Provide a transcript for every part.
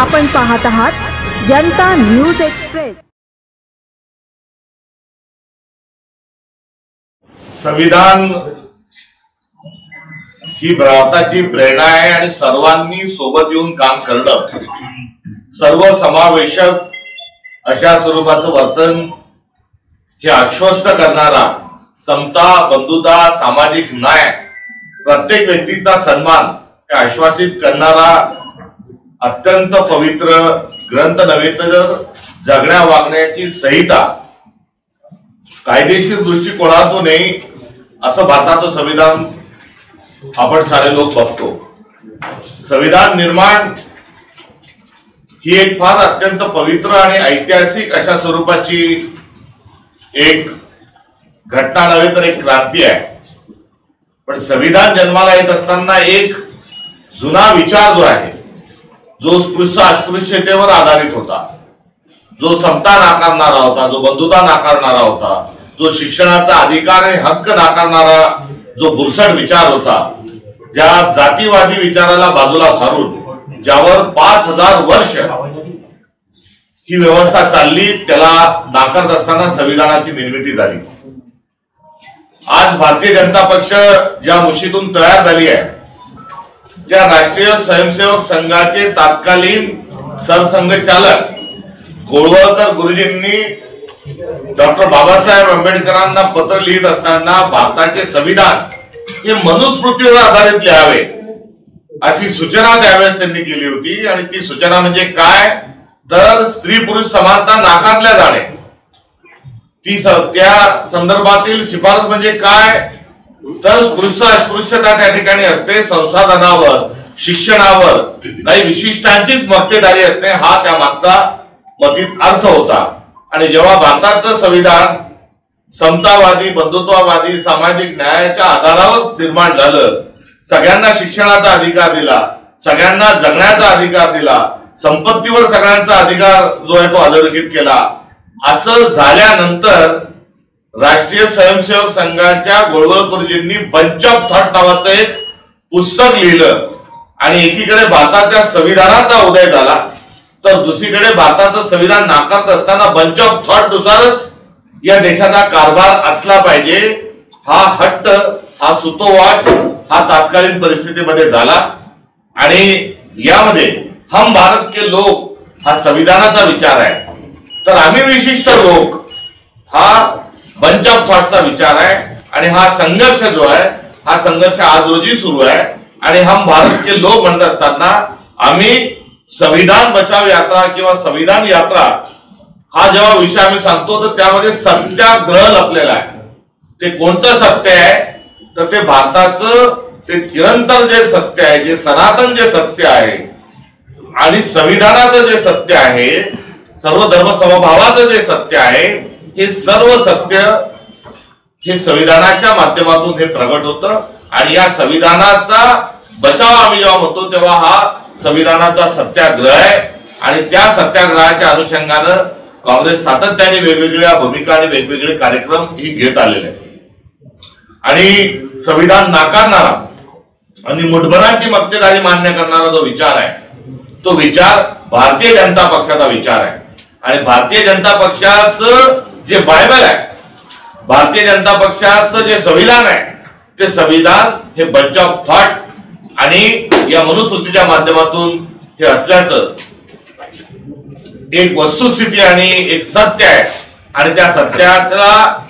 आपण पाहत आहात जनता न्यूज एक्सप्रेस। संविधान ही भारताची प्रेरणा आहे आणि सर्वांनी सोबत येऊन काम करणं, सर्व समावेशक अशा स्वरूपाचं वर्तन हे आश्वस्त करणारा, समता, बंधुता, सामाजिक न्याय, प्रत्येक व्यक्तीचा सन्मान हे आश्वासित करणारा अत्यंत पवित्र ग्रंथ नव्हे तर जगण्या वागण्याची संहिता कायदेशीर दृष्टिकोनातूनही असं भारताचं संविधान आपण सारे लोक बघतो। संविधान निर्माण ही एक फार अत्यंत पवित्र आणि ऐतिहासिक अशा स्वरूपाची एक घटना नव्हे तर एक क्रांती आहे। पण संविधान जन्माला येत असताना एक जुना विचार जो आहे, जो स्पृश्य अस्पृश्यतेवर आधारित होता, जो समता नाकारणारा होता, जो बंधुता नाकारणारा होता, जो शिक्षणाचा अधिकार आणि हक्क नाकारणारा जो बुरसट विचार होता, ज्या जातीवादी विचाराला बाजूला सारून ज्यावर 5000 वर्ष ही व्यवस्था चालली, त्याला नाकारत असताना संविधानाची निर्मिती झाली। आज भारतीय जनता पक्ष ज्या मुशीतून तयार झाली आहे, ज्या राष्ट्रीय स्वयंसेवक संघाचे तत्कालीन सरसंघचालक गोळवळकर गुरुजींनी डॉक्टर बाबासाहेब आंबेडकरांना पत्र लिहित असताना भारताचे संविधान हे मनुस्मृतीवर आधारित लिहावे अशी सूचना त्यावेळेस त्यांनी केली होती। आणि ती सूचना म्हणजे काय तर स्त्री पुरुष समानता नाकारल्या जाणे, ती त्या संदर्भातील शिफारस म्हणजे काय तर स्पृश्य अस्पृश्यता त्या ठिकाणी असते, संसाधनावर, शिक्षणावर काही विशिष्टांचीच मक्तेदारी असते, हा त्या मागचा मतीत अर्थ होता। आणि जेव्हा भारताचं संविधान समतावादी, बंधुत्ववादी, सामाजिक न्यायाच्या आधारावर निर्माण झालं, सगळ्यांना शिक्षणाचा अधिकार दिला, सगळ्यांना जगण्याचा अधिकार दिला, संपत्तीवर सगळ्यांचा अधिकार जो आहे तो अधोरेखित केला, असं झाल्यानंतर राष्ट्रीय स्वयंसेवक संघाच्या गोळवळकरजींनी बंच ऑफ थॉट नावाचं एक पुस्तक लिहिलं। आणि एकीकडे भारताच्या संविधानाचा उदय झाला, तर दुसरीकडे भारताचं संविधान नाकारत असताना बंच ऑफ थॉट नुसारच या देशाचा कारभार असला पाहिजे, हा हट्ट, हा सुतोवाच हा तात्कालीन परिस्थितीमध्ये झाला। आणि यामध्ये हम भारत के लोक हा संविधानाचा विचार आहे, तर आम्ही विशिष्ट लोक हा बंच ऑफ थॉटचा विचार आहे। आणि हा संघर्ष जो आहे, हा संघर्ष आज रोजी सुरू आहे। आणि हम भारत के लोक म्हणत असताना आम्ही संविधान बचाव यात्रा किंवा संविधान यात्रा हा जेव्हा विषय आम्ही सांगतो, तर त्यामध्ये सत्याग्रह लपलेला आहे। ते कोणतं सत्य आहे तर ते भारताचं ते चिरंतन जे सत्य आहे, जे सनातन जे सत्य आहे आणि संविधानाचं जे सत्य आहे, सर्व धर्म समभावाचं जे सत्य आहे, हे सर्व सत्य हे संविधानाच्या माध्यमातून हे प्रगट होतं। आणि या संविधानाचा बचाव आम्ही जेव्हा म्हणतो तेव्हा हा संविधानाचा सत्याग्रह आहे। आणि त्या सत्याग्रहाच्या अनुषंगानं काँग्रेस सातत्याने वेगवेगळ्या भूमिका आणि वेगवेगळे कार्यक्रम ही घेत आलेले आहेत। आणि संविधान नाकारणारा आणि मुठभरांची मक्तेदारी मान्य करणारा जो विचार आहे, तो विचार भारतीय जनता पक्षाचा विचार आहे। आणि भारतीय जनता पक्षाचं जे बायबल आहे, भारतीय जनता पक्षाचं जे संविधान आहे, ते संविधान हे बंच ऑफ थॉट आणि या मनुस्मृतीच्या माध्यमातून हे असल्याचं एक वस्तुस्थिती आणि एक सत्य आहे। आणि त्या सत्याला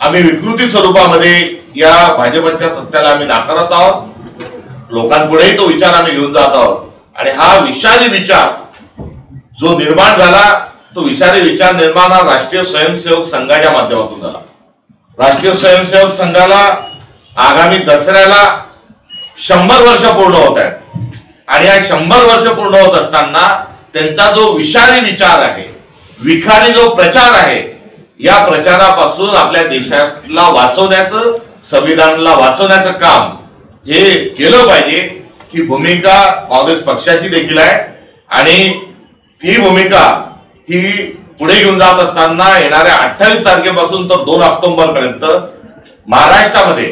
आम्ही विकृती स्वरूपामध्ये या भाजपच्या सत्याला आम्ही नाकारत आहोत, लोकांपुढेही तो विचार आम्ही घेऊन जात आहोत। आणि हा विषारी विचार जो निर्माण झाला, तो विषारी विचार निर्माण हा राष्ट्रीय स्वयंसेवक संघाच्या माध्यमातून झाला। राष्ट्रीय स्वयंसेवक संघाला आगामी दसऱ्याला 100 वर्ष पूर्ण होत आहेत। आणि या 100 वर्ष पूर्ण होत असताना त्यांचा जो विषारी विचार आहे, विखारी जो प्रचार आहे, या प्रचारापासून आपल्या देशाला वाचवण्याचं, संविधानाला वाचवण्याचं काम हे केलं पाहिजे। ही भूमिका काँग्रेस पक्षाची देखील आहे। आणि ती भूमिका ही पुढे घेऊन जात असताना येणाऱ्या 28 तारखेपासून तर 2 ऑक्टोबर पर्यंत महाराष्ट्रामध्ये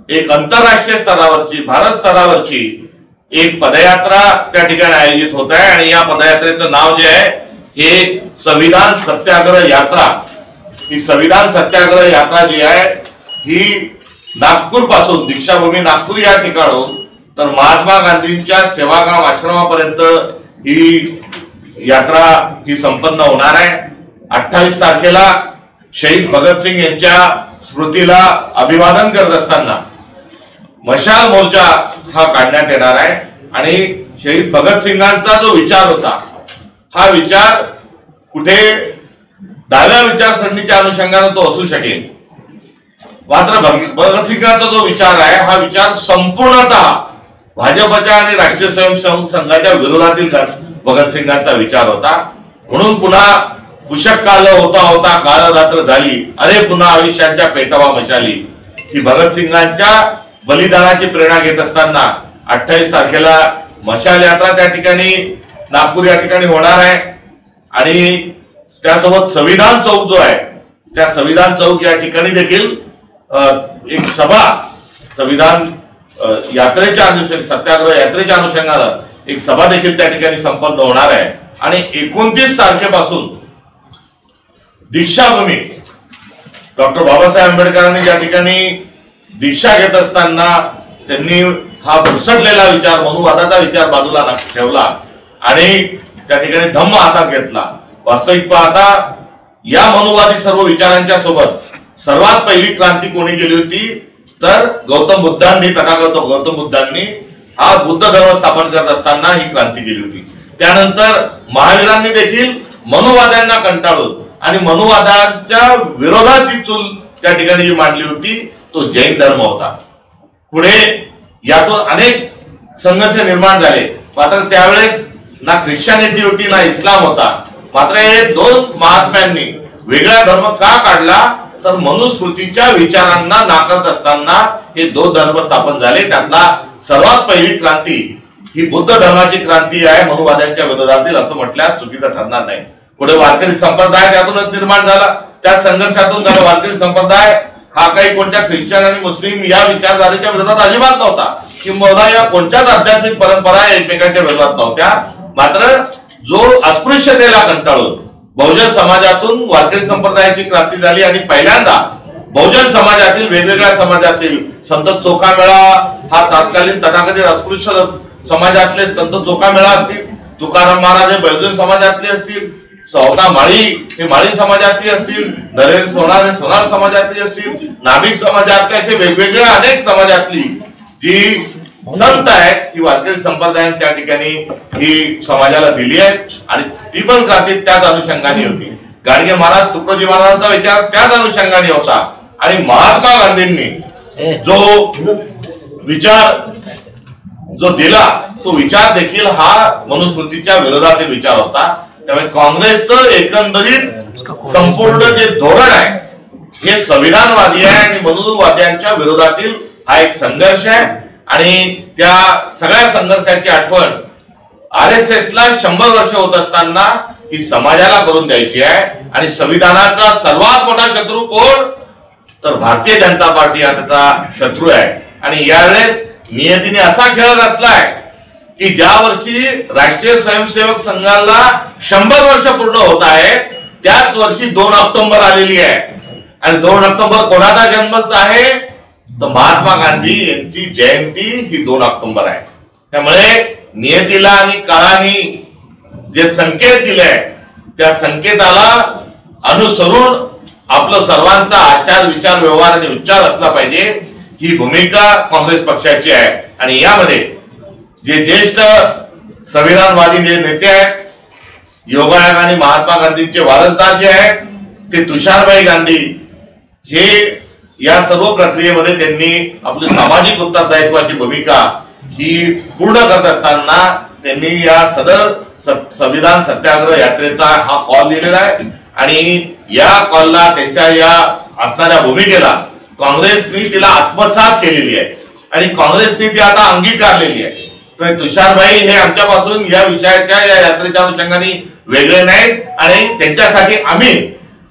एक आंतरराष्ट्रीय स्तरावरची, भारत स्तरावरची एक पदयात्रा त्या ठिकाणी आयोजित होत आहे आणि या पदयात्रेचं नाव जे आहे हे संविधान सत्याग्रह यात्रा. ही संविधान सत्याग्रह यात्रा जी आहे ही नागपूर पासून दीक्षाभूमी नागपूर या ठिकाणून तर महात्मा गांधींच्या सेवाग्राम आश्रमापर्यंत ही यात्रा ही संपन्न होणार आहे. 28 तारखेला शहीद भगतसिंग यांच्या स्मृतीला अभिवादन करत असताना मशाल मोर्चा हा काढण्यात येणार आहे आणि शहीद भगतसिंगांचा जो विचार होता हा विचार कुठे डाव्या विचारसरणीच्या अनुषंगाने तो असू शकेल, मात्र भगतसिंगांचा जो विचार आहे हा विचार संपूर्णतः भाजपच्या आणि राष्ट्रीय स्वयंसेवक संघाच्या विरोधातील भगतसिंगांचा विचार होता. म्हणून पुन्हा पुषक काल होता होता काळ रात्र झाली, अरे पुन्हा आयुष्याच्या पेटवा मशाली, ही भगतसिंगांच्या बलिदानाची प्रेरणा घेत असताना 28 तारखेला मशाल यात्रा त्या ठिकाणी नागपूर या ठिकाणी होणार आहे आणि त्यासोबत संविधान चौक जो आहे त्या संविधान चौक या ठिकाणी देखील एक सभा संविधान यात्रेच्या अनुषंगाने सत्याग्रह यात्रेच्या अनुषंगाने एक सभा देखील त्या ठिकाणी संपन्न होणार आहे. आणि 29 तारखेपासून दीक्षाभूमी डॉक्टर बाबासाहेब आंबेडकरांनी ज्या ठिकाणी दीक्षा घेत असताना त्यांनी हा भुसटलेला विचार मनुवादाचा विचार बाजूला ठेवला आणि त्या ठिकाणी धम्म हातात घेतला. वास्तविक पाहता या मनुवादी सर्व विचारांच्या सोबत सर्वात पहिली क्रांती कोणी केली होती तर गौतम बुद्धांनी, तथागत गौतम बुद्धांनी हा बुद्ध धर्म स्थापन करत असताना ही क्रांती केली होती. त्यानंतर महावीरांनी देखील मनुवाद्यांना कंटाळून आणि मनुवादाच्या विरोधाची चूल त्या ठिकाणी जी मांडली होती तो जैन धर्म होता. पुढे यातून अनेक संघर्ष निर्माण झाले, मात्र त्यावेळेस ना ख्रिश्चनिटी होती ना इस्लाम होता. मात्र हे दोन महात्म्यांनी वेगळा धर्म का काढला तर मनुस्मृतीच्या विचारांना नाकारत असताना हे दोन धर्म स्थापन झाले. त्यातला सर्वात पहिली क्रांती ही बुद्ध धर्माची क्रांती आहे मनुवाद्यांच्या विरोधातील असं म्हटल्यास चुकीचं ठरणार नाही. पुढे वारकरी संप्रदाय त्यातूनच निर्माण झाला, त्या संघर्षातून झाला. वारकरी संप्रदाय हा काही कोणत्या ख्रिश्चन आणि मुस्लिम या विचारधारेच्या विरोधात अजिबात नव्हता किंवा या कोणत्याच आध्यात्मिक परंपरा एकमेकांच्या विरोधात नव्हत्या. मात्र जो अस्पृश्यतेला कंटाळून बहुजन समाजातून वारकरी संप्रदायाची क्रांती झाली आणि पहिल्यांदा बहुजन समाजातील वेगवेगळ्या समाजातील संत चोखामेळा हा तत्कालीन तथाकथित अस्पृश्य समाजातले संत चोखामेळा असतील, तुकाराम महाराज हे बहुजन समाजातले असतील, सवता माळी हे माळी समाजातली असतील, नरेंद्र सोनार हे सोनार समाजातली असतील, नाभिक समाजातले असे वेगवेगळ्या अनेक समाजातली जी संत आहेत ही वारकरी संप्रदायाने त्या ठिकाणी ही समाजाला दिली आहे आणि ती पण क्रांती त्याच अनुषंगाने होती. गाडगे महाराज तुकडोजी महाराजांचा विचार त्याच अनुषंगाने होता आणि महात्मा गांधींनी जो विचार जो दिला तो विचार देखील हा मनुस्मृतीच्या विरोधातील विचार होता. त्यामुळे काँग्रेसचं एकंदरीत संपूर्ण जे धोरण आहे हे संविधानवादी आहे आणि मनुवाद्यांच्या विरोधातील हा एक संघर्ष आहे आणि त्या सगळ्या संघर्षाची आठवण RSS ला 100 वर्ष होत असताना ही समाजाला करून द्यायची आहे. आणि संविधानाचा सर्वात मोठा शत्रू कोण तर भारतीय जनता पार्टी हा त्याचा शत्रू आहे. आणि यावेळेस नियतीने असा खेळ रचलाय की ज्या वर्षी राष्ट्रीय स्वयंसेवक संघाला 100 वर्ष पूर्ण होत आहे त्याच वर्षी 2 ऑक्टोबर आलेली आहे आणि 2 ऑक्टोबर कोणाचा जन्मच आहे तर महात्मा गांधी यांची जयंती ही 2 ऑक्टोबर आहे. त्यामुळे नियतीला आणि काळाने जे संकेत दिले त्या संकेताला अनुसरून आपलं सर्वांचा आचार विचार व्यवहार आणि उच्चार असला पाहिजे ही भूमिका काँग्रेस पक्षाची आहे. आणि यामध्ये जे ज्येष्ठ संविधानवादी जे नेते आहेत योगायोग आणि महात्मा गांधींचे वारसदार जे आहेत ते तुषारभाई गांधी हे या सर्व प्रक्रियेमध्ये त्यांनी आपली सामाजिक उत्तरदायित्वाची भूमिका ही पूर्ण करत असताना त्यांनी या सदर संविधान सत्याग्रह यात्रेचा हा कॉल दिलेला आहे आणि या कॉलला त्यांच्या या असणाऱ्या भूमिकेला काँग्रेसने तिला आत्मसात केलेली आहे आणि काँग्रेसने ती आता अंगीकारलेली आहे. तुषारभाई हे आमच्यापासून या विषयाच्या या यात्रेच्या अनुषंगाने वेगळे नाहीत आणि त्यांच्यासाठी आम्ही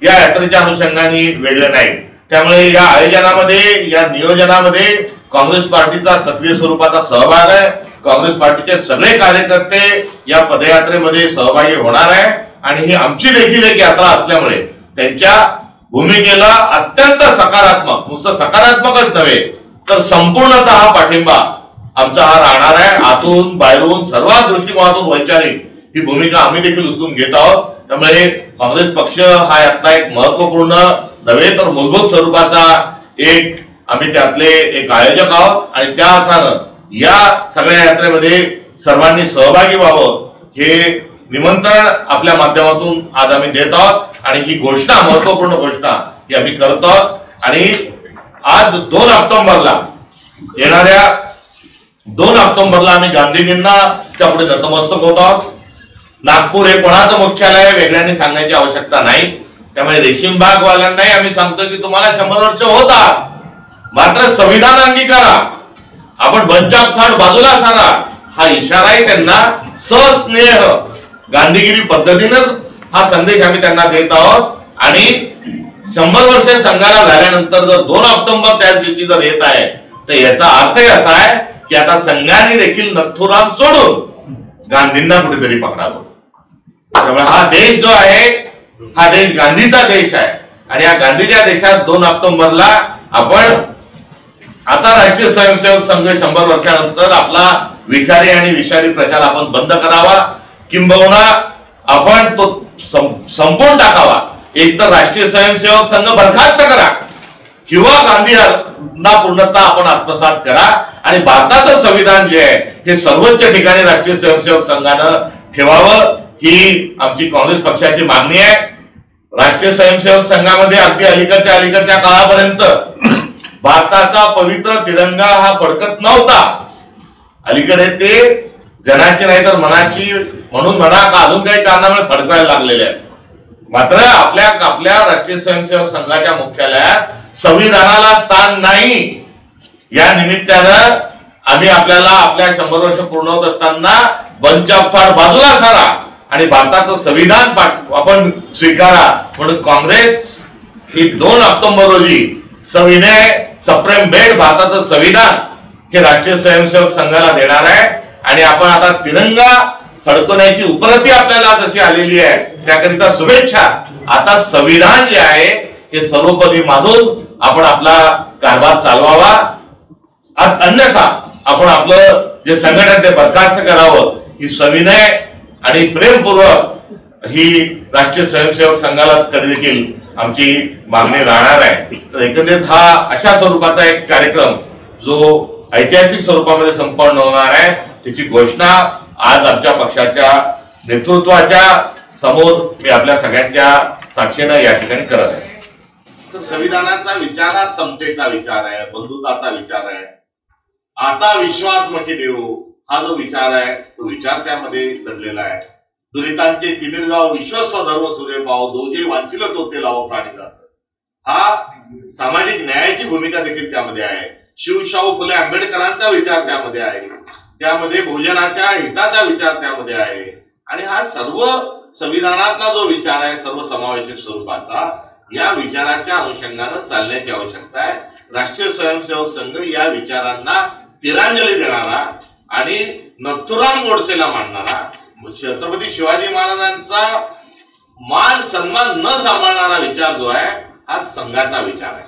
या यात्रेच्या अनुषंगाने वेगळे नाहीत. त्यामुळे या आयोजनामध्ये या नियोजनामध्ये काँग्रेस पार्टीचा सक्रिय स्वरूपाचा सहभाग आहे. काँग्रेस पार्टीचे सगळे कार्यकर्ते या पदयात्रेमध्ये सहभागी होणार आहे आणि ही आमची देखील एक यात्रा असल्यामुळे त्यांच्या भूमिकेला अत्यंत सकारात्मक, नुसतं सकारात्मकच नव्हे तर संपूर्णतः हा पाठिंबा आमचा हा राहणार आहे. आतून बाहेरून सर्व दृष्टिकोनातून वैचारिक ही भूमिका आम्ही देखील उचलून घेत आहोत. त्यामुळे काँग्रेस पक्ष हा यातला एक महत्वपूर्ण नव्हे तर मूलभूत स्वरूपाचा एक आम्ही त्यातले एक आयोजक आहोत आणि त्या अर्थानं या सगळ्या यात्रेमध्ये सर्वांनी सहभागी व्हावं हे निमंत्रण आपल्या माध्यमातून आज आम्ही देत आहोत आणि ही घोषणा, महत्वपूर्ण घोषणा ही आम्ही करत आहोत. आणि आज 2 ऑक्टोबरला येणाऱ्या 2 ऑक्टोबरला आम्ही गांधीजींना त्यापुढे नतमस्तक होत आहोत. नागपूर हे कोणाचं मुख्यालय वेगळ्याने सांगण्याची आवश्यकता नाही. त्यामुळे रेशीमबाग वाल्यांनाही आम्ही सांगतो की तुम्हाला 100 वर्ष होतात, मात्र संविधान अंगीकारा, आपण बंच ऑफ थॉट बाजूला सारा, हा इशाराही त्यांना सस्नेह गांधीगिरी पद्धतीनं हा संदेश आम्ही त्यांना देत आहोत. आणि 100 वर्ष संघाला झाल्यानंतर जर 2 ऑक्टोबर त्याच दिवशी जर येत आहे तर याचा अर्थही असा आहे की आता संघाने देखील नथुराम सोडून गांधींना कुठेतरी पकडावं. त्यामुळे हा देश जो आहे हा देश गांधीचा देश आहे आणि या गांधीच्या देशात 2 ऑक्टोबरला आपण आता राष्ट्रीय स्वयंसेवक संघ 100 वर्षानंतर आपला विखारी आणि विषारी प्रचार आपण बंद करावा, किंबहुना आपण तो संपवून टाकावा. एक तर राष्ट्रीय स्वयंसेवक संघ बरखास्त करा किंवा गांधींना पूर्णतः आपण आत्मसात करा आणि भारताचं संविधान जे आहे हे सर्वोच्च ठिकाणी राष्ट्रीय स्वयंसेवक संघानं ठेवावं ही आमची काँग्रेस पक्षाची मागणी आहे. राष्ट्रीय स्वयंसेवक संघामध्ये अगदी अलीकडच्या काळापर्यंत भारताचा पवित्र तिरंगा हा फडकत नव्हता. अलीकडे ते जनाची नाही तर मनाची म्हणून म्हणा का अजून काही कारणामुळे फडकवायला लागलेले आहेत. मात्र आपल्या राष्ट्रीय स्वयंसेवक संघाच्या मुख्यालयात संविधानाला स्थान नाही. या निमित्तानं आम्ही आपल्याला आपल्या 100 वर्ष पूर्ण होत असताना बंच ऑफ थॉट बाजूला सारा आणि भारताचं संविधान आपण स्वीकारा म्हणून काँग्रेस ही 2 ऑक्टोबर रोजी सविनय सप्रेम भेट भारताचं संविधान हे राष्ट्रीय स्वयंसेवक संघाला देणार आहे. आणि आपण आता तिरंगा फडकवण्याची उपरती आपल्याला जशी आलेली आहे त्याकरिता शुभेच्छा. आता संविधान जे आहे हे सर्वोपरी मानून आपण आपला कारभार चालवावा, अन्यथा आपण आपलं जे संघटन ते बरखास्त करावं ही सविनय आणि प्रेमपूर्वक ही राष्ट्रीय स्वयंसेवक संघाला कधी देखील आमची मागणी राहणार आहे. तर एकंदरीत हा अशा स्वरूपाचा एक कार्यक्रम जो ऐतिहासिक स्वरूपामध्ये संपन्न होणार आहे त्याची घोषणा आज आमच्या पक्षाच्या नेतृत्वाच्या समोर मी आपल्या सगळ्यांच्या साक्षीनं या ठिकाणी करत आहे. तर संविधानाचा विचार हा समतेचा विचार आहे, बंधुताचा विचार आहे. आता विश्वात्मकी देऊ हा जो विचार आहे तो विचार त्यामध्ये दडलेला आहे. दुरितांचे तिमिर जाओ विश्वस्व धर्म सूर्य पाव, जो जे वांचिल तो ते लावो प्राणी करत, हा सामाजिक न्यायाची भूमिका देखील त्यामध्ये आहे. शिवशाहू फुले आंबेडकरांचा विचार त्यामध्ये आहे, त्यामध्ये भोजनाच्या हिताचा विचार त्यामध्ये आहे. आणि हा सर्व संविधानातला जो विचार आहे सर्व समावेशक स्वरूपाचा, या विचाराच्या अनुषंगानं चालण्याची आवश्यकता आहे. राष्ट्रीय स्वयंसेवक संघ या विचारांना तिरांजली देणारा आणि नथुराम गोडसेला मांडणारा, छत्रपती शिवाजी महाराजांचा मान सन्मान न सांभाळणारा विचार जो आहे हा संघाचा विचार आहे.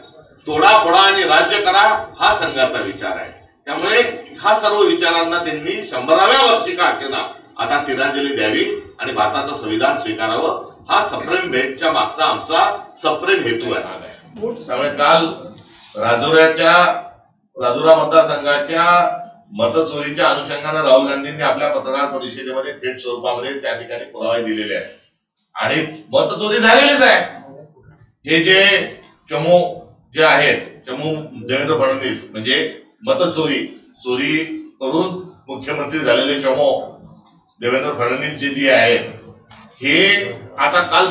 तोडाफोडा आणि राज्य करा हा संघाचा विचार आहे. त्यामुळे हा सर्व विचारांना त्यांनी 100व्या वर्षी का असेना आता तिरांजली द्यावी आणि भारताचं संविधान स्वीकारावं, हा सप्रेम भेटच्या मागचा आमचा सप्रेम हेतू आहे. त्यामुळे काल राजुरा मतदारसंघाच्या मतचोरीच्या अनुषंगाने राहुल गांधींनी आपल्या पत्रकार परिषदेमध्ये थेट स्वरूपामध्ये त्या ठिकाणी पुरावे दिलेले आहेत आणि मतचोरी झालेलीच आहे. हे जे चमू जे आहेत, चमू देवेंद्र फडणवीस म्हणजे मतचोरी करून मुख्यमंत्री झालेले चमू देवेंद्र फडणवीस जी आहेत, हे आता काल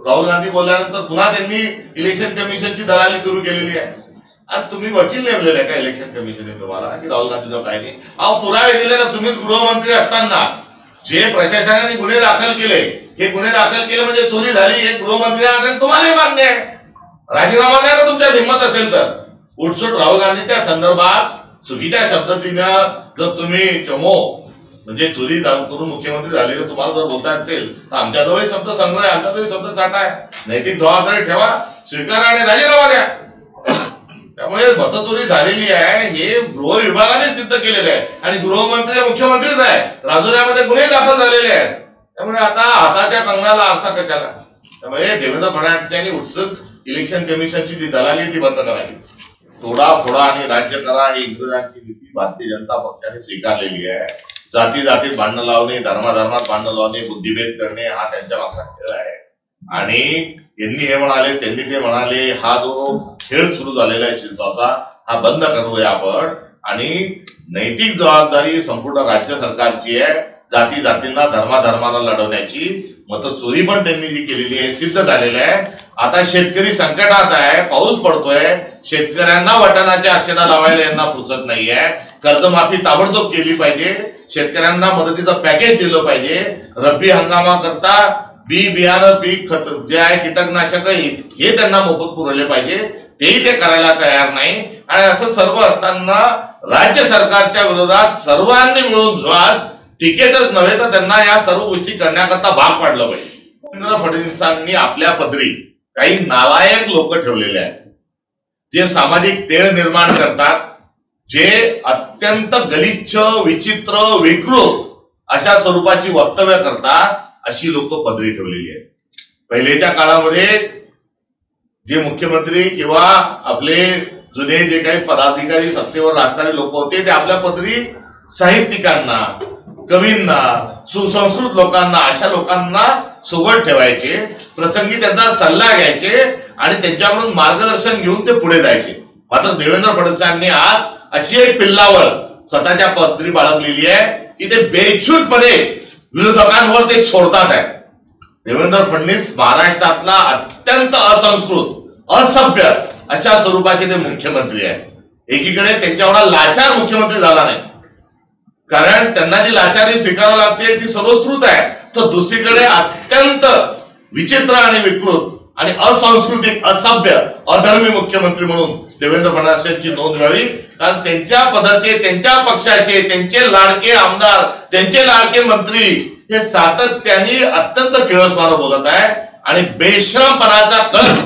राहुल गांधी बोलल्यानंतर पुन्हा त्यांनी इलेक्शन कमिशनची दलाली सुरू केलेली आहे. आणि तुम्ही वकील नेमलेले का इलेक्शन कमिशन तुम्हाला की राहुल गांधीचा काय नाही? अहो पुरावे दिले ना, तुम्हीच गृहमंत्री असताना जे प्रशासनाने गुन्हे दाखल केले, हे गुन्हे दाखल केले म्हणजे चोरी झाली हे गृहमंत्री तुम्हालाही मान्य आहे. राजीनामा द्या ना तुमच्या हिंमत असेल तर. उठसूट राहुल गांधीच्या संदर्भात चुकीच्या पद्धतीनं जर तुम्ही चमो म्हणजे चोरी करून मुख्यमंत्री झालेलं तुम्हाला जर बोलता असेल तर आमच्याजवळ शब्द संग्रह आहे, आमच्याजवळ शब्द साठा आहे. नैतिक जबाबदारी ठेवा, स्वीकारा आणि राजीनामा द्या. त्यामुळे मतचोरी झालेली आहे हे गृह विभागाने सिद्ध केलेलं आहे आणि गृहमंत्री मुख्यमंत्रीच आहे. राजुऱ्यामध्ये गुन्हे दाखल झालेले आहेत. त्यामुळे आता हाताच्या कंगनाला आरसा कशाला. त्यामुळे देवेंद्र फडणवीस यांनी उत्सुक इलेक्शन कमिशनची जी दलाली आहे ती बंद करावी. तोडा फोडा आणि राज्य करा ही इंग्रजांची नीती भारतीय जनता पक्षाने स्वीकारलेली आहे. जाती जातीत भांडणं लावणे, धर्माधर्मात भांडणं लावणे, बुद्धिभेद करणे हा त्यांच्या मागचा खेळ आहे. आणि यांनी हे म्हणाले त्यांनी ते म्हणाले हा जो खेळ सुरू झालेला आहे शिरसावचा हा बंद करूया आपण. आणि नैतिक जबाबदारी संपूर्ण राज्य सरकारची आहे. जाती जातींना धर्माधर्माला लढवण्याची मतचोरी पण त्यांनी जी केलेली आहे सिद्ध झालेलं आहे. आता शेतकरी संकटात आहे, पाऊस पडतोय, शेतकऱ्यांना वटाणाच्या अक्षता लावायला यांना फुरसत नाहीये. कर्जमाफी ताबडतोब केली पाहिजे, शेतकऱ्यांना मदतीचं पॅकेज दिलं पाहिजे. रब्बी हंगामाकरता बी बियाणं पीक खत जे आहे कीटकनाशक हे त्यांना मोफत पुरवले पाहिजे. तेही ते करायला तयार नाही. आणि असं सर्व असताना राज्य सरकारच्या विरोधात सर्वांनी मिळून आज टीकेतच नव्हे तर त्यांना या सर्व गोष्टी करण्याकरता भाग पाडलं पाहिजे. देवेंद्र फडणवीसांनी आपल्या पदरी काही नालायक लोक ठेवलेले आहेत जे सामाजिक तेढ निर्माण करतात, जे अत्यंत गलिच्छ विचित्र विकृत अशा स्वरूपाची वक्तव्य करतात, अशी लोक पदरी ठेवलेली आहेत. पहिलेच्या काळामध्ये जे मुख्यमंत्री किंवा आपले जुने जे काही पदाधिकारी सत्तेवर असणारे लोक होते ते आपल्या पदरी साहित्यिकांना, कवींना, सुसंस्कृत लोकांना अशा लोकांना सोबत ठेवायचे, प्रसंगी त्यांचा सल्ला घ्यायचे आणि त्यांच्याकडून मार्गदर्शन घेऊन ते पुढे जायचे. मात्र देवेंद्र फडणवीसांनी आज अशी एक पिल्लावळ स्वतःच्या पदरी बाळगलेली आहे की ते बेछूटपणे विरोधकांवर ते सोडतात आहे. देवेंद्र फडणवीस महाराष्ट्रातला अत्यंत असंस्कृत असभ्य अशा स्वरूपाचे ते मुख्यमंत्री आहेत. एकीकडे त्यांच्याएवढा लाचार मुख्यमंत्री झाला नाही कारण त्यांना जी लाचारी स्वीकारावी लागते ती सर्वश्रुत आहे. तर दुसरीकडे अत्यंत विचित्र आणि विकृत आणि असंस्कृतिक असभ्य अधर्मी मुख्यमंत्री म्हणून देवेंद्र फडणवीस यांची नोंद व्हावी. कारण त्यांच्या पदाचे, त्यांच्या पक्षाचे, त्यांचे लाडके आमदार, त्यांचे लाडके मंत्री हे सातत्याने अत्यंत किळसवारं बोलत आहे. आणि बेशरमपणाचा कस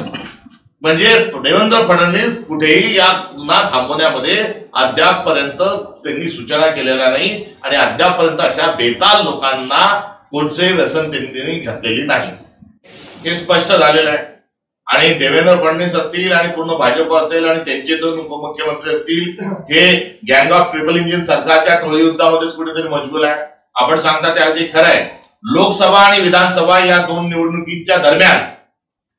म्हणजे देवेंद्र फडणवीस कुठेही या गुन्हा थांबवण्यामध्ये अद्यापपर्यंत त्यांनी सूचना केलेल्या नाही आणि अद्यापपर्यंत अशा बेताल लोकांना कोणतेही व्यसन त्यांनी घातलेली नाही. हे स्पष्ट झालेलं आहे. आणि देवेंद्र फडणवीस असतील आणि पूर्ण भाजप असेल आणि त्यांचे दोन उपमुख्यमंत्री असतील हे गँग ऑफ ट्रिपल इंजिन सरकारच्या टोळी युद्धामध्येच कुठेतरी मशगूल आहे. आपण सांगता ते अगदी खरं आहे. लोकसभा आणि विधानसभा या दोन निवडणुकीच्या दरम्यान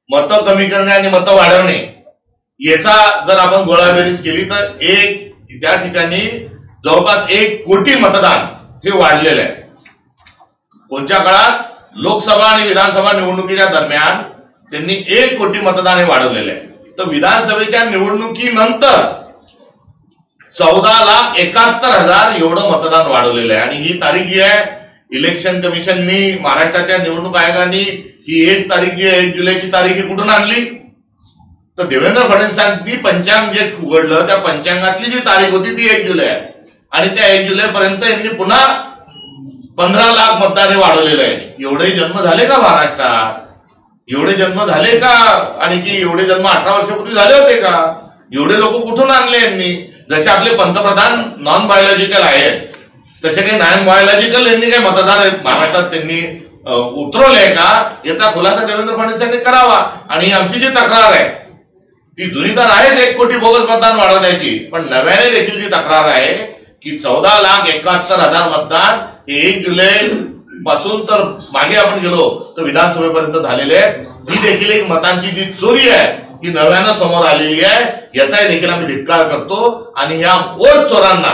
मतं कमी करणे आणि मतं वाढवणे याचा जर आपण गोळाबेरीज केली तर त्या ठिकाणी जवळपास 1 कोटी मतदान हे वाढलेलं आहे. कोणत्या काळात? लोकसभा आणि विधानसभा निवडणुकीच्या दरम्यान त्यांनी 1 कोटी मतदान हे वाढवलेलं आहे. तर विधानसभेच्या निवडणुकीनंतर 14,71,000 एवढं मतदान वाढवलेलं आहे. आणि ही तारीख जी आहे इलेक्शन कमिशननी महाराष्ट्राच्या निवडणूक आयोगाने ही 1 तारीख जी आहे 1 जुलैची तारीख ही कुठून आणली? तर देवेंद्र फडणवीसांनी पंचांग जे उघडलं त्या पंचांगातली जी तारीख होती ती 1 जुलै आहे. आणि त्या 1 जुलैपर्यंत यांनी पुन्हा 15 लाख मतदार हे वाढवलेलं आहे. एवढे जन्म झाले का महाराष्ट्रात? एवढे जन्म झाले का? आणि की एवढे जन्म 18 वर्षापूर्वी झाले होते का? एवढे लोक कुठून आणले यांनी? जसे आपले पंतप्रधान नॉन बायोलॉजिकल आहेत तसे काही नॉन बायोलॉजिकल यांनी काही मतदार महाराष्ट्रात त्यांनी उतरवले का याचा खुलासा देवेंद्र फडणवीस यांनी करावा. आणि आमची जी तक्रार आहे ती जुनी तर आहेच 1 कोटी बोगस मतदान वाढवण्याची, पण नव्याने देखील जी तक्रार आहे की 14,71,000 मतदान हे 1 जुलै पासून तर मागे आपण गेलो तर विधानसभेपर्यंत झालेले आहे. ही देखील एक मतांची जी चोरी आहे ही नव्यानं समोर आलेली आहे. याचाही देखील आम्ही धिक्कार करतो. आणि ह्या वोट चोरांना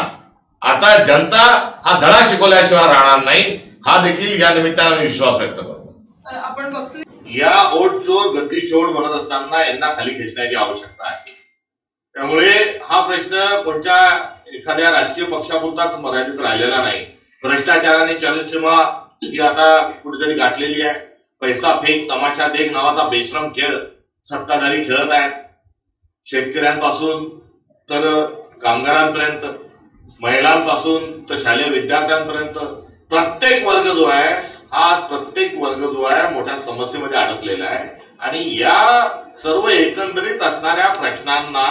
आता जनता हा धडा शिकवल्याशिवाय राहणार नाही हा देखील या निमित्ताने आम्ही विश्वास व्यक्त करतो. आपण बघतो या वोट चोर गद्दी चोर म्हणत असताना यांना खाली खेचण्याची आवश्यकता आहे. त्यामुळे हा प्रश्न कोणत्या एखाद्या राजकीय पक्षापुरताच मर्यादित राहिलेला नाही. भ्रष्टाचाराने चरमसीमा ही आता कुठेतरी गाठलेली आहे. पैसा फेक तमाशा देख नावाचा बेश्रम खेळ सत्ताधारी खेळत आहेत. शेतकऱ्यांपासून तर कामगारांपर्यंत महिलांपासून तर शालेय विद्यार्थ्यांपर्यंत प्रत्येक वर्ग जो आहे आज प्रत्येक वर्ग जो आहे मोठ्या समस्येमध्ये अडकलेला आहे आणि या सर्व एकंदरीत असणाऱ्या प्रश्नांना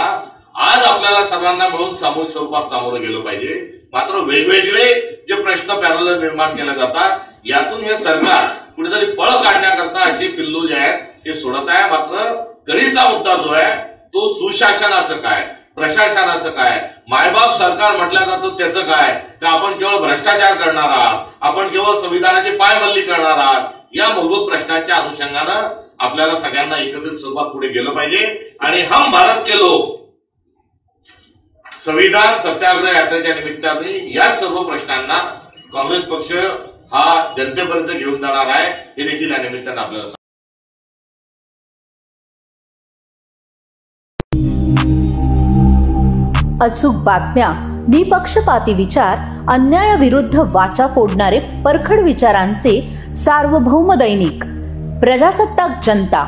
आज आपल्याला सर्वांना मिळून सामूहिक स्वरूपात सामोरं गेलं पाहिजे. मात्र वेगवेगळे जे प्रश्न पॅरलल निर्माण केले जातात यातून हे सरकार कुठेतरी पळ काढण्याकरता असे पिल्लू जे आहेत हे सोडत आहे. मात्र कळीचा मुद्दा जो आहे तो सुशासनाचं काय, प्रशासनाचं काय, मायबाप सरकार म्हटलं जातं त्याचं काय, का आपण केवळ भ्रष्टाचार करणार आहात, आपण केवळ संविधानाची पायमल्ली करणार आहात, या मूलभूत प्रश्नांच्या अनुषंगानं आपल्याला सगळ्यांना एकत्रित स्वरूपात पुढे गेलं पाहिजे. आणि हम भारत के लोग संविधान सत्याग्रह यात्रेच्या निमित्ताने या सर्व प्रश्नांना काँग्रेस पक्ष हा जनतेपर्यंत घेऊन जाणार आहे हे देखील या निमित्तानं आपल्याला अचूक बातम्या, निपक्षपाती विचार, अन्यायाविरुद्ध वाचा फोडणारे परखड विचारांचे सार्वभौम दैनिक प्रजासत्ताक जनता.